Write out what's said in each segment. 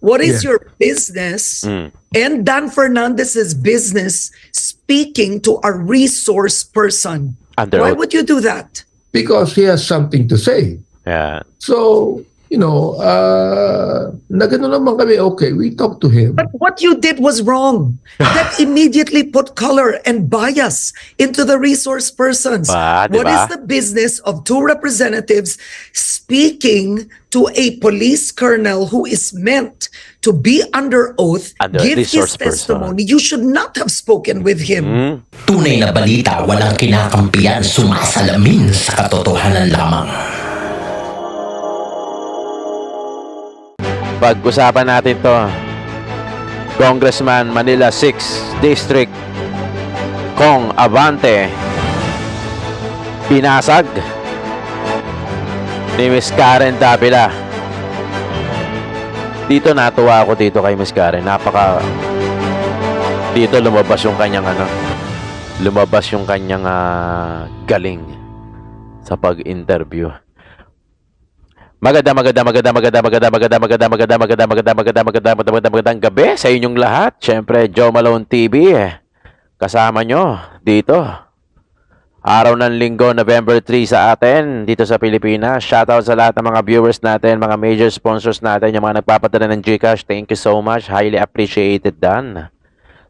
What is Yeah. your business and Dan Fernandez's business speaking to a resource person? Under Why oath. would you do that? Because he has something to say. Yeah. So, na gano'n naman kami, okay, we talk to him. But what you did was wrong. That immediately put color and bias into the resource persons. Ba, What diba? is the business of two representatives speaking to a police colonel who is meant to be under oath, Under give his resource person. testimony? You should not have spoken with him. Tunay na balita, walang kinakampihan, sumasalamin sa katotohanan lamang. Pag-usapan natin to. Congressman Manila 6th District Kong Abante pinasag ni Miss Karen Davila. Dito natuwa ako dito kay Miss Karen. Dito lumabas yung kanyang galing sa pag-interview. Magandang gabi sa inyong lahat. Siyempre, Joe Malone TV kasama nyo dito. Araw ng Linggo, November 3 sa atin dito sa Pilipinas. Shoutout sa lahat ng mga viewers natin, mga major sponsors natin, yung mga nagpapadala ng GCash. Thank you so much. Highly appreciated dan.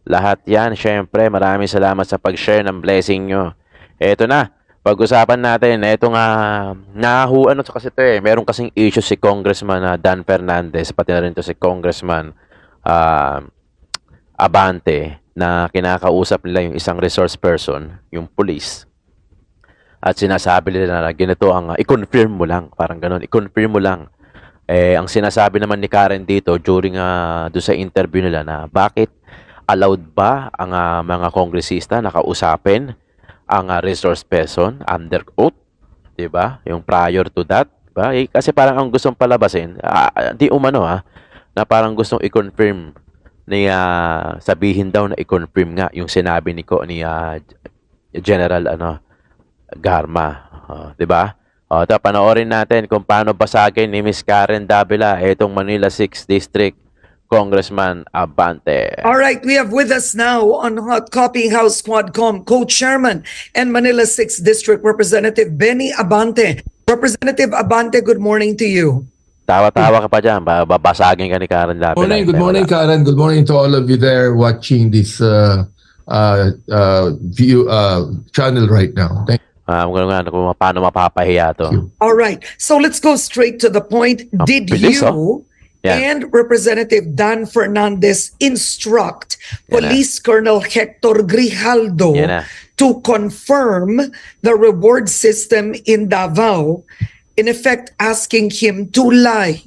Lahat yan, siyempre, maraming salamat sa pag-share ng blessing nyo. Eto na. Pag-usapan natin, ito nga, nahahuan ito kasi ito meron kasing issue si Congressman Dan Fernandez, pati na rin ito si Congressman Abante, na kinakausap nila yung isang resource person, yung police. At sinasabi nila na ganito ang, i-confirm mo lang, parang ganun, i-confirm mo lang. Ang sinasabi naman ni Karen dito, during doon sa interview nila na, bakit allowed ba ang mga kongresista na kausapin ang resource person under oath, 'di ba? Yung prior to that, 'di ba? Kasi parang ang gustong palabasin, di umano na parang gustong i-confirm ni sabihin daw na i-confirm nga yung sinabi ni General Garma, 'di ba? Panoorin natin kung paano basagin ni Miss Karen Davila itong Manila 6th District Congressman Abante. All right, we have with us now on Hot Copy House Quadcom co-chairman and Manila 6th District Representative Benny Abante. Representative Abante, good morning to you. Tawa-tawa ka pa dyan. Babasagin ka ni Karen Davila. Good morning, Karen. Good morning to all of you there watching this channel right now. Thank Kung paano mapapahiya to. you. All right, so let's go straight to the point. Did bilis, you Yeah. and Representative Dan Fernandez instruct Yan Police Colonel Hector Grijaldo Yan na. to confirm the reward system in Davao, in effect asking him to lie?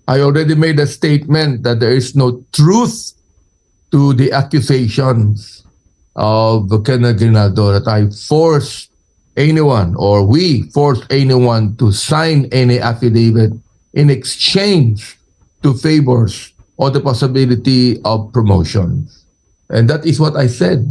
I already made a statement that there is no truth to the accusations of Kenneth Grinaldo, that I forced anyone or we forced anyone to sign any affidavit in exchange to favors or the possibility of promotions. And that is what I said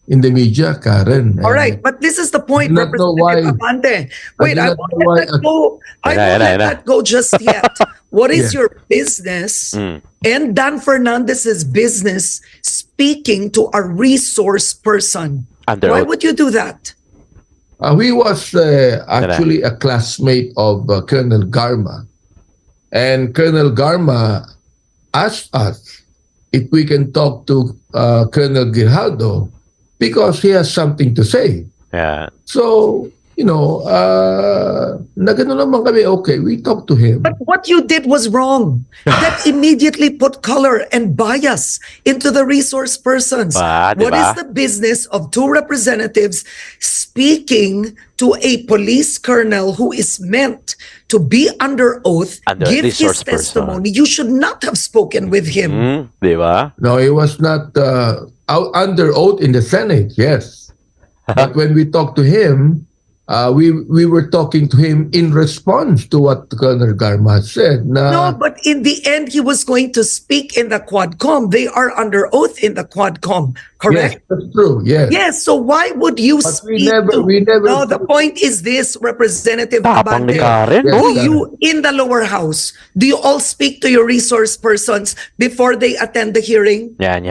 in the media, Karen. All right, but this is the point, I do not know Representative why- Abante. Wait, I do not won't know why- let that go. I Yan na, won't yan na, let yan na. that go just yet. What is Yeah. your business Mm. and Dan Fernandez's business speaking to a resource person? Under Why oath. would you do that? He was actually a classmate of Colonel Garma. And Colonel Garma asked us if we can talk to Colonel Grijaldo because he has something to say. Yeah. So, na gano'n naman kami, okay, we talk to him. But what you did was wrong. That immediately put color and bias into the resource persons. Ba, What diba? is the business of two representatives speaking to a police colonel who is meant to be under oath, Under give his resource person. testimony? You should not have spoken with him. Di ba? No, he was not out under oath in the Senate, yes. But when we talked to him, we were talking to him in response to what Colonel Garma said. No, but in the end, he was going to speak in the Quadcom. They are under oath in the Quadcom, correct? Yes, that's true. Yes. Yes, so why would you But we speak never- to... we never- No, the point is this, Representative Tapang ni Abante. Karen, Yes, no? Do you, in the lower house, do you all speak to your resource persons before they attend the hearing? Yan.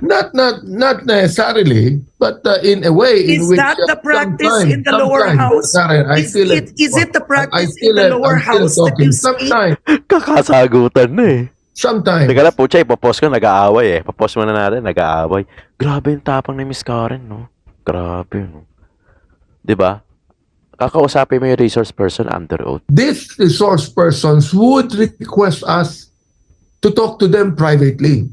Not necessarily, but in a way in Is which that the practice sometimes- in the lower sometimes, house? Karen, I Is still it the practice in still the lower I'm still house that talking. you speak? Kakasagutan na eh. Sometimes. Teka lang po, Chay, ipopost ko, nag-aaway eh. Papost muna natin, nag-aaway. Grabe yung tapang ni Miss Karen, no? Grabe, no? Diba? Kakausapin mo yung resource person under oath. These resource persons would request us to talk to them privately.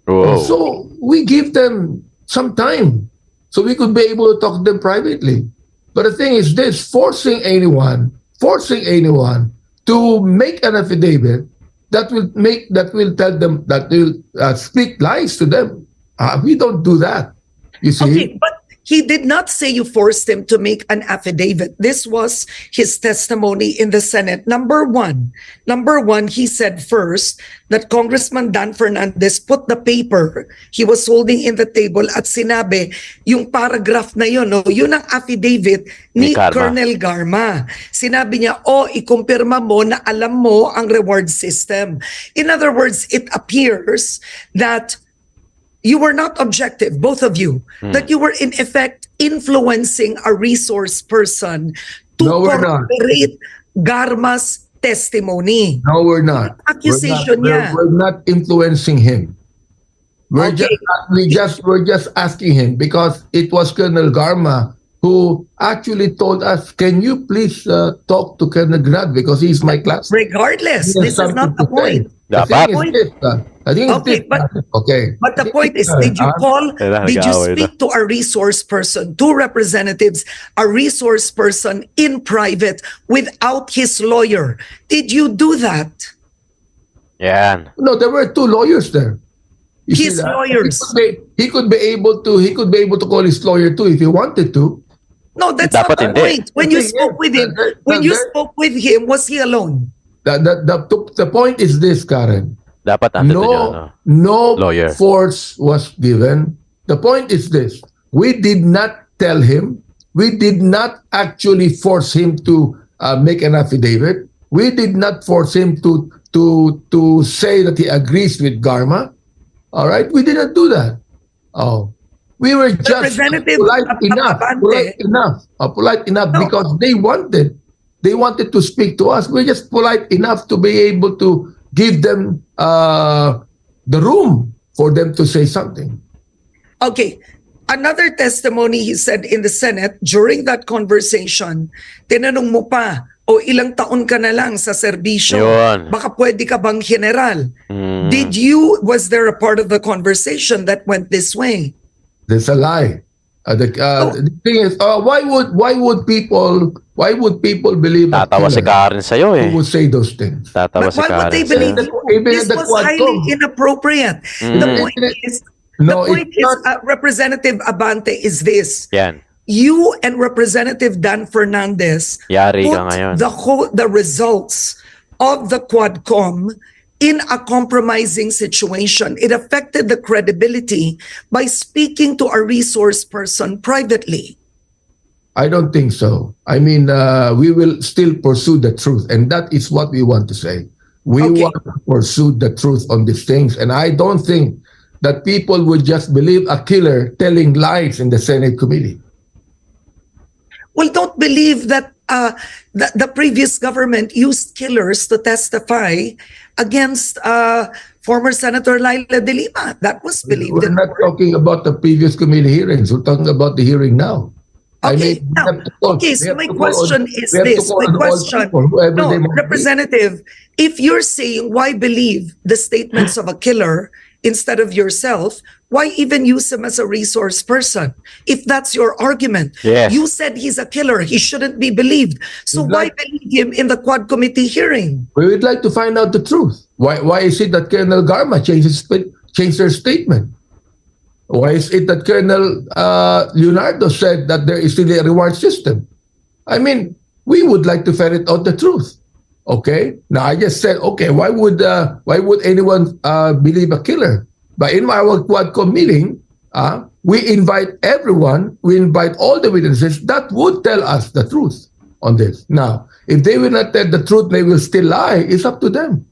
Wow. So we give them some time so we could be able to talk to them privately. But the thing is this, forcing anyone to make an affidavit that will tell them, that will speak lies to them. We don't do that. You see? Okay, but he did not say you forced him to make an affidavit. This was his testimony in the Senate. Number one, he said first that Congressman Dan Fernandez put the paper he was holding in the table at sinabi, yung paragraph na yun, no, yun ang affidavit ni Ni Garma. Colonel Garma. Sinabi niya, ikumpirma mo na alam mo ang reward system. In other words, it appears that you were not objective, both of you, that you were in effect influencing a resource person to No, we're not. corroborate Garma's testimony. No, we're not. Accusation niya. We're not influencing him. We're Okay. we're just asking him because it was Colonel Garma who actually told us, "Can you please talk to Colonel Grad because he's my classmate." Regardless, He has this is not something the to say. point. The Dapat. thing is this, I think it's Okay, this. Okay. But the point is, did you Nag-aaway speak to a resource person, two representatives, a resource person in private without his lawyer? Did you do that? Yan. No, there were two lawyers there. You see His that? lawyers. He could be able to call his lawyer too if he wanted to. No, that's Dapat not the hindi. point. When you The thing spoke is, with him, spoke with him, was he alone? The point is this, Karen. Dapat andun yun, no? No Lawyer. force was given. The point is this. We did not tell him. We did not actually force him to make an affidavit. We did not force him to say that he agrees with Garma. All right? We did not do that. Oh. We were just Representative polite enough No. because they wanted to speak to us. We're just polite enough to be able to give them the room for them to say something. Okay. Another testimony he said in the Senate during that conversation, tinanong mo pa, ilang taon ka na lang sa serbisyo? Yun. Baka pwede ka bang general? Mm. Was there a part of the conversation that went this way? That's a lie. The thing is, why would people believe a Tatawa si killer Karen sa'yo eh. who would say those things? Tatawa But si why would Karen they sa'yo. believe you? Even This at the was Quadcom. highly inappropriate. The point is, Representative Abante, is this. Yan. You and Representative Dan Fernandez Yari ka put ngayon. the results of the Quadcom in a compromising situation. It affected the credibility by speaking to a resource person privately. I don't think so. I mean, we will still pursue the truth, and that is what we want to say. We Okay. want to pursue the truth on these things, and I don't think that people would just believe a killer telling lies in the Senate committee. Well, don't believe that the previous government used killers to testify against former Senator Laila de Lima. That was believed We're in not talking about the previous committee hearings. We're talking about the hearing now. Okay, so my question is this. My question, no, Representative, if you're saying why believe the statements of a killer instead of yourself, why even use him as a resource person? If that's your argument, Yes. you said he's a killer, he shouldn't be believed. So why believe him in the Quad Committee hearing? We would like to find out the truth. Why is it that Colonel Garma changed their statement? Why is it that Colonel Leonardo said that there is still a reward system? I mean, we would like to ferret out the truth. Okay. Now I just said, okay, why would anyone believe a killer? But in our Quadcom meeting, we invite everyone, we invite all the witnesses that would tell us the truth on this. Now, if they will not tell the truth, they will still lie. It's up to them.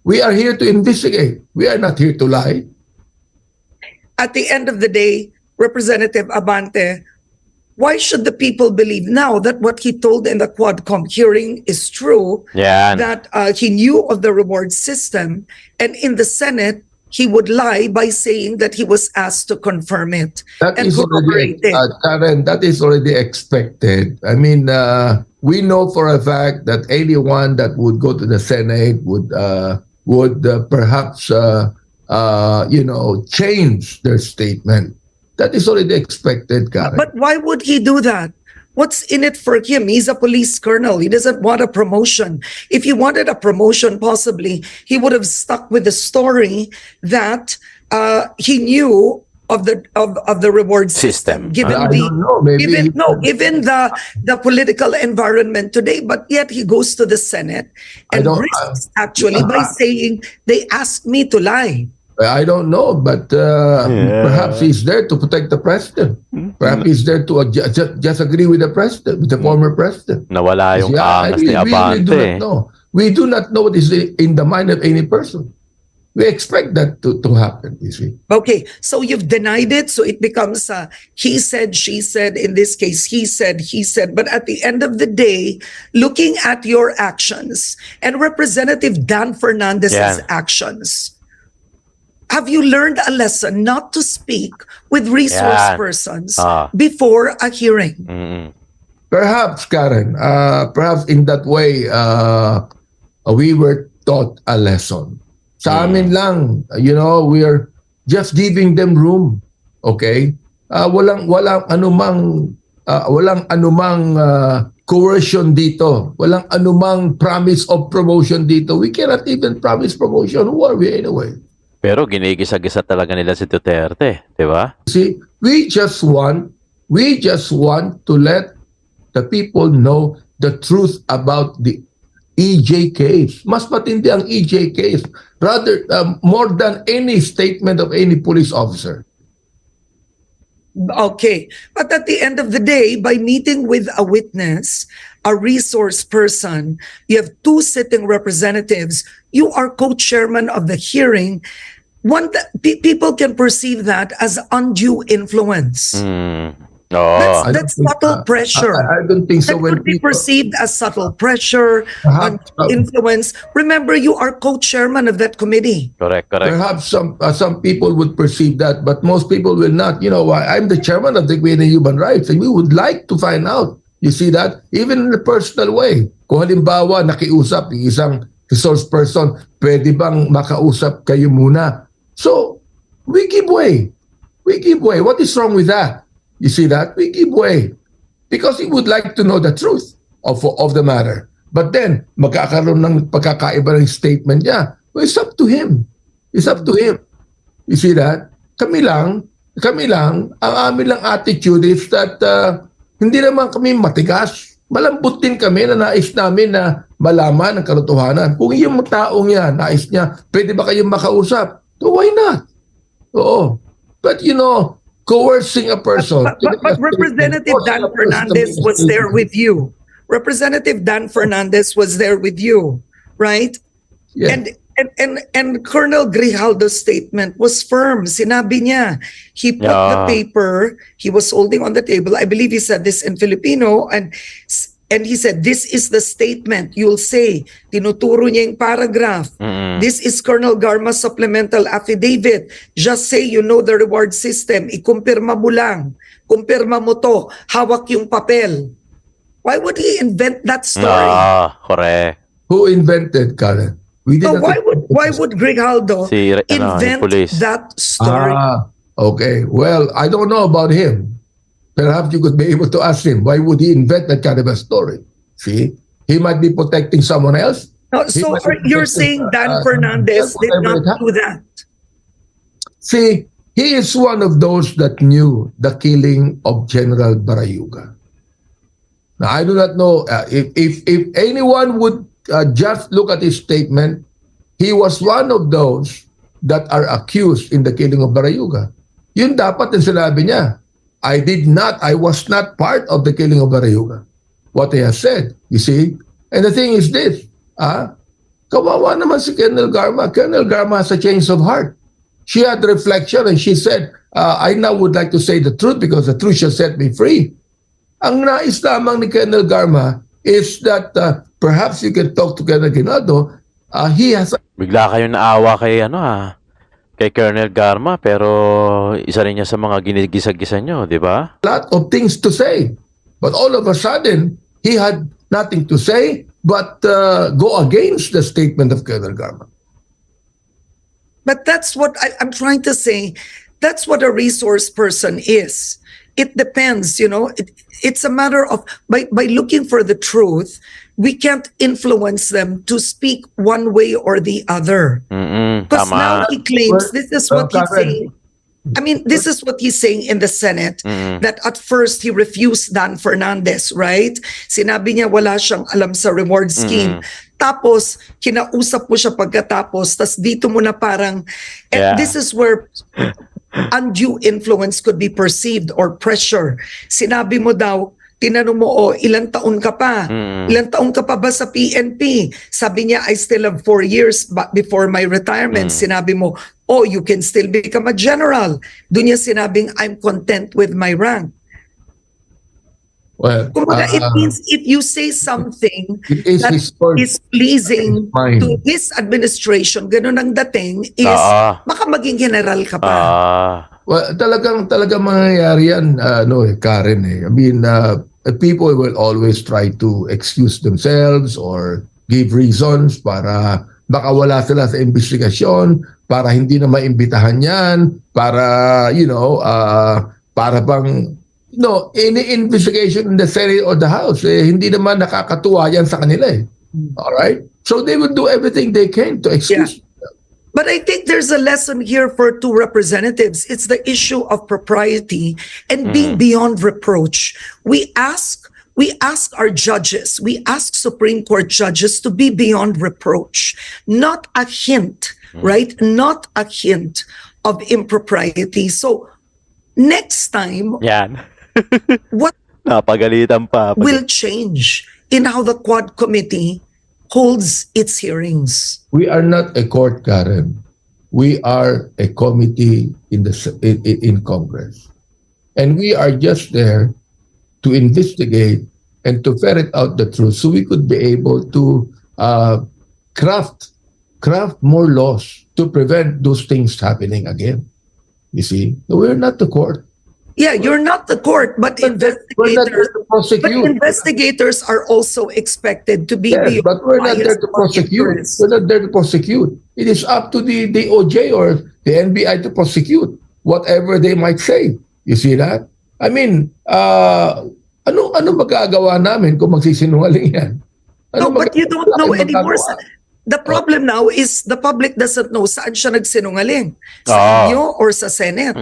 We are here to investigate. We are not here to lie. At the end of the day, Representative Abante, why should the people believe now that what he told in the Quadcom hearing is true, Yan. that he knew of the reward system, and in the Senate, he would lie by saying that he was asked to confirm it That and is already, corroborate it? Karen, that is already expected. I mean, we know for a fact that anyone that would go to the Senate would perhaps, change their statement. That is already expected, Karen. But why would he do that? What's in it for him? He's a police colonel. He doesn't want a promotion. If he wanted a promotion, possibly, he would have stuck with the story that he knew of the reward system. Given I don't know. Maybe given the political environment today, but yet he goes to the Senate and risks actually by saying they asked me to lie. I don't know, but perhaps he's there to protect the president. Perhaps he's there to just agree with the president, with the former president. Nawala yung angas ni Abante. do not know. We do not know what is in the mind of any person. We expect that to happen, you see. Okay, so you've denied it, so it becomes he said, she said. In this case, he said, but at the end of the day, looking at your actions and Representative Dan Fernandez's actions, have you learned a lesson not to speak with resource persons before a hearing? Perhaps, Karen, perhaps in that way, we were taught a lesson. Sa amin lang, we are just giving them room. Okay? Walang anumang coercion dito. Walang anumang promise of promotion dito. We cannot even promise promotion. Who are we anyway? Pero ginigisa-gisa talaga nila si Duterte, di ba? See, we just want to let the people know the truth about the EJ case. Mas matindi ang EJ case rather more than any statement of any police officer. Okay, but at the end of the day, by meeting with a witness, a resource person, you have two sitting representatives, you are co-chairman of the hearing. People can perceive that as undue influence. That's subtle pressure. I don't think so. That could be perceived as subtle pressure, influence. Remember, you are co-chairman of that committee. Correct. Perhaps some people would perceive that, but most people will not. You know, I'm the chairman of the Committee on Human Rights, and we would like to find out. You see that? Even in a personal way. Kung halimbawa, nakiusap yung isang resource person, pwede bang makausap kayo muna? So, we give way. We give way. What is wrong with that? You see that? We give way. Because he would like to know the truth of the matter. But then, magkakaroon ng pagkakaiba ng statement niya. Well, it's up to him. It's up to him. You see that? Kami lang, ang amin lang attitude is that hindi naman kami matigas. Malambot din kami na nais namin na malaman ang katotohanan. Kung yung taong yan, nais niya, pwede ba kayong makausap? So why not? Oo. But coercing a person. But Representative Dan Fernandez was there with you. Representative Dan Fernandez was there with you, right? Yeah. And Colonel Grijaldo's statement was firm. Sinabi niya, he put the paper, he was holding on the table. I believe he said this in Filipino, and he said, this is the statement you'll say. Tinuturo niya yung paragraph. This is Colonel Garma's supplemental affidavit. Just say you know the reward system. Ikumpirma mo lang. Kumpirma mo to. Hawak yung papel. Why would he invent that story? Correct. Who invented, Karen? We didn't. Why would Grijaldo invent that story? Okay. Well, I don't know about him. Perhaps you could be able to ask him, why would he invent that kind of a story? See? He might be protecting someone else. No, so you're saying Dan Fernandez did not do that? See, he is one of those that knew the killing of General Barayuga. Now, I do not know if anyone would just look at his statement. He was one of those that are accused in the killing of Barayuga. Yun dapat ang sinabi niya. I was not part of the killing of Barayuga. What he has said, you see? And the thing is this, kawawa naman si Colonel Garma. Colonel Garma has a change of heart. She had reflection and she said, I now would like to say the truth because the truth shall set me free. Ang nais lamang ni Colonel Garma is that perhaps you can talk to Colonel Ginaldo. He has Bigla kayo naawa kay kay Colonel Garma, pero isa rin niya sa mga ginigisa-gisa nyo, di ba? a lot of things to say. But all of a sudden, he had nothing to say but go against the statement of Colonel Garma. But that's what I'm trying to say. That's what a resource person is. It depends, it's a matter of, by looking for the truth, we can't influence them to speak one way or the other. Because now Tama. he claims, this is what he's Karen. saying. I mean, this is what he's saying in the Senate, that at first he refused Dan Fernandez, right? Sinabi niya wala siyang alam sa reward scheme. Tapos, kinausap mo siya pagkatapos, tas dito mo na parang, Yeah. this is where undue influence could be perceived or pressure. Sinabi mo daw, tinanong mo, ilang taon ka pa? Ilang taon ka pa ba sa PNP? Sabi niya, I still have 4 years before my retirement. Sinabi mo, you can still become a general. Doon niya sinabing, I'm content with my rank. Well, Kumbaga, it means if you say something it is that his point. is pleasing Mine. to this administration, ganun ang dating, is baka maging general ka pa. Well, talagang mangyayari yan, Karen. I mean, people will always try to excuse themselves or give reasons para baka wala sila sa investigasyon, para hindi na maimbitahan yan, para, para bang, any investigation in the Senate or the House, hindi naman nakakatuwa yan sa kanila eh. All right? So they will do everything they can to excuse. But I think there's a lesson here for two representatives. It's the issue of propriety and being beyond reproach. We ask our judges, we ask Supreme Court judges to be beyond reproach. Not a hint, right? Not a hint of impropriety. So next time, Yan. what Napagalitan pa. will change in how the Quad Committee holds its hearings? We are not a court, Karen. We are a committee in Congress. And we are just there to investigate and to ferret out the truth so we could be able to craft more laws to prevent those things happening again. You see? So we're not the court. Yeah, you're not the court, but We're not there investigators, to prosecute. investigators are also expected to be Yes, beyond but we're not there bias to or prosecute. interest. We're not there to prosecute. It is up to the DOJ or the NBI to prosecute whatever they might say. You see that? I mean, ano magagawa namin kung magsisinungaling yan? No, Ano but you don't wala know tayong anymore. magagawa. The problem now is the public doesn't know saan siya nagsinungaling. Sa Ah. inyo or sa Senate.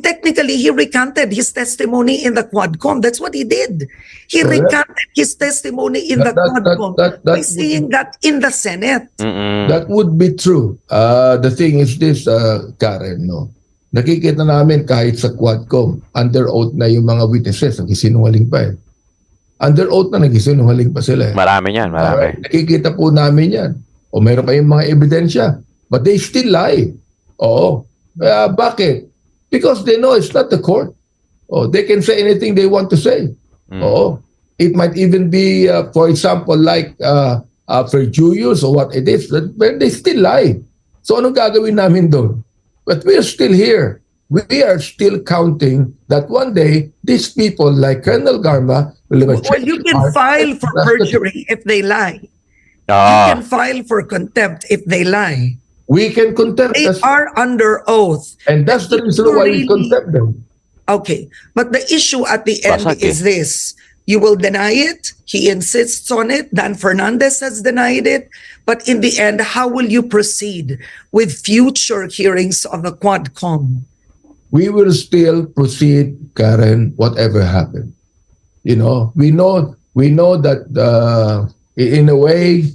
Technically, he recanted his testimony in the Quadcom. That's what he did. He Correct. recanted his testimony in the Quadcom by saying that in the Senate. That would be true. The thing is this, Karen, no? Nakikita namin kahit sa Quadcom, under oath na yung mga witnesses, nagsisinungaling pa eh. Under oath na nagsisinungaling pa sila eh. Marami yan, marami. Nakikita po namin yan. O meron kayong mga ebidensya. But they still lie. Oo. Bakit? Because they know it's not the court. Oh, they can say anything they want to say. Oo. It might even be, for example, like perjurious or what it is. But they still lie. So anong gagawin namin doon? But we are still here. We are still counting that one day, these people like Colonel Garma will have a Well, you can file for perjury if they lie. You can file for contempt if they lie. We can contempt They us. are under oath. And that's the reason why we contempt them. Okay, but the issue at the end Basag is this. You will deny it. He insists on it. Dan Fernandez has denied it. But in the end, how will you proceed with future hearings of the Quadcom? We will still proceed, Karen, whatever happened. You know, we know that in a way,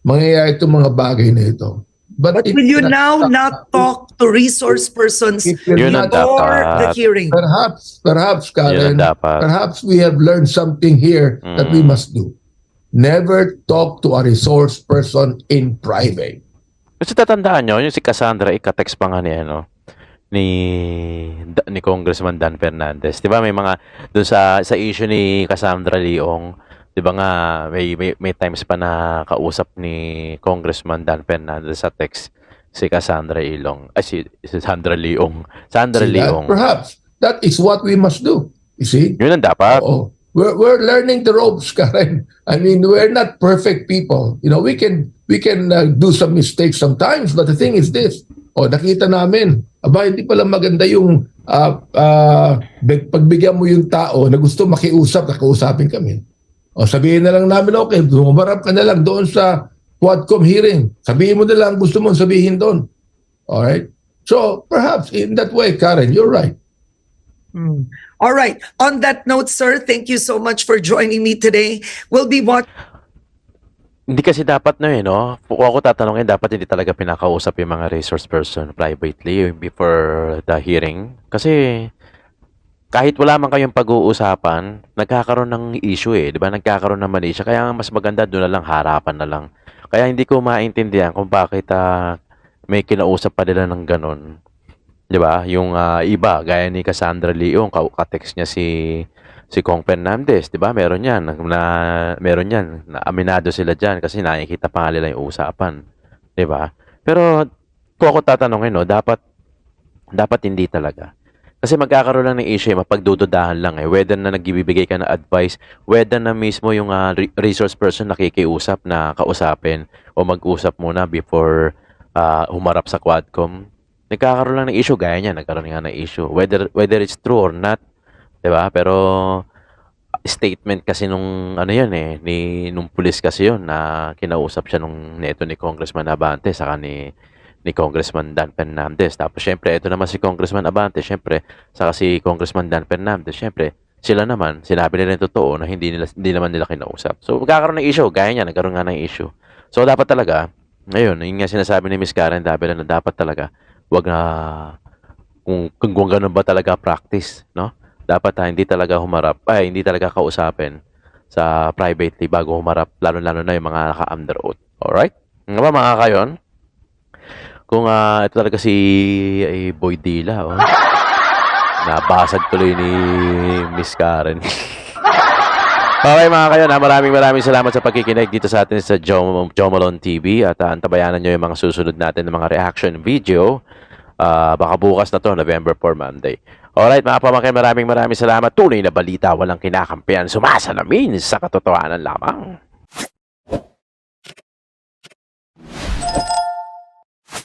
mangyayari itong mga bagay na ito. But will you now not talk to resource persons It will Yun ang not- before the dapat. hearing? Perhaps, Karen, Yun ang dapat. perhaps we have learned something here that we must do. Never talk to a resource person in private. Kasi tatandaan nyo, yung si Cassandra, ika-text pa nga ni, ni Congressman Dan Fernandez. 'Di ba may mga doon sa issue ni Cassandra Leong, 'di ba nga may times pa na kausap ni Congressman Dan Fernandez sa text si Cassandra Leong. Ay si Sandra Leong. Sandra See that? Leong. Perhaps that is what we must do. You see? Yun ang dapat. Oo. We're learning the ropes, Karen. I mean, we're not perfect people. You know, we can do some mistakes sometimes, but the thing is this. Nakita namin, hindi pala maganda yung pagbigyan mo yung tao na gusto makiusap, nakausapin kami. Sabihin na lang namin, okay, humarap ka na lang doon sa Quadcom hearing. Sabihin mo na lang gusto mong sabihin doon. Alright? So, perhaps in that way, Karen, you're right. All right. On that note, sir, thank you so much for joining me today. We'll be watching. Hindi kasi dapat no? Kung ako tatanungin, dapat hindi talaga pinakausap yung mga resource person privately before the hearing. Kasi kahit wala man kayong pag-uusapan, nagkakaroon ng issue Di ba? Nagkakaroon ng mali siya. Kaya mas maganda doon na lang, harapan na lang. Kaya hindi ko maintindihan kung bakit may kinausap pa nila ng ganun. 'Di ba? Yung iba gaya ni Cassandra Leong, ka-text niya si Kong Fernandez, 'di ba? Meron 'yan meron 'yan. Aminado sila diyan kasi nakikita pa nga nila yung usapan, 'di ba? Pero kung ako tatanungin, dapat hindi talaga. Kasi magkakaroon lang ng issue, mapagdududahan lang whether na nagbibigay ka ng advice, whether na mismo yung resource person nakikiusap na kausapin o mag-usap muna before humarap sa Quadcom. Nagkakaroon lang ng issue, gaya niya, nagkaroon nga ng issue. Whether it's true or not, 'di ba? Pero statement kasi nung nung pulis kasi yun na kinausap siya nung neto ni Congressman Abante saka ni Congressman Dan Fernandez. Tapos syempre, ito naman si Congressman Abante, syempre, saka si Congressman Dan Fernandez, syempre, sila naman, sinabi nila yung totoo na hindi naman nila kinausap. So, magkakaroon ng issue, gaya niya, nagkaroon nga ng issue. So, dapat talaga, ngayon, yung nga sinasabi ni Miss Karen Davila na dapat talaga, wag na kung ganun ba talaga practice, no? Dapat hindi talaga hindi talaga kausapin sa privately bago humarap, lalo-lalo na yung mga naka-under oath. Alright? Nga ba mga kayon? Kung ito talaga si Boy Dila, nabasag tuloy ni Miss Karen. Okay mga kayon, maraming salamat sa pagkikinig dito sa atin sa Jomalon TV at antabayanan nyo yung mga susunod natin ng mga reaction video. Baka bukas na to, November 4, Monday. Alright mga pamangkin, maraming salamat. Tunay na balita, walang kinakampihan, sumasalamin sa katotohanan lamang.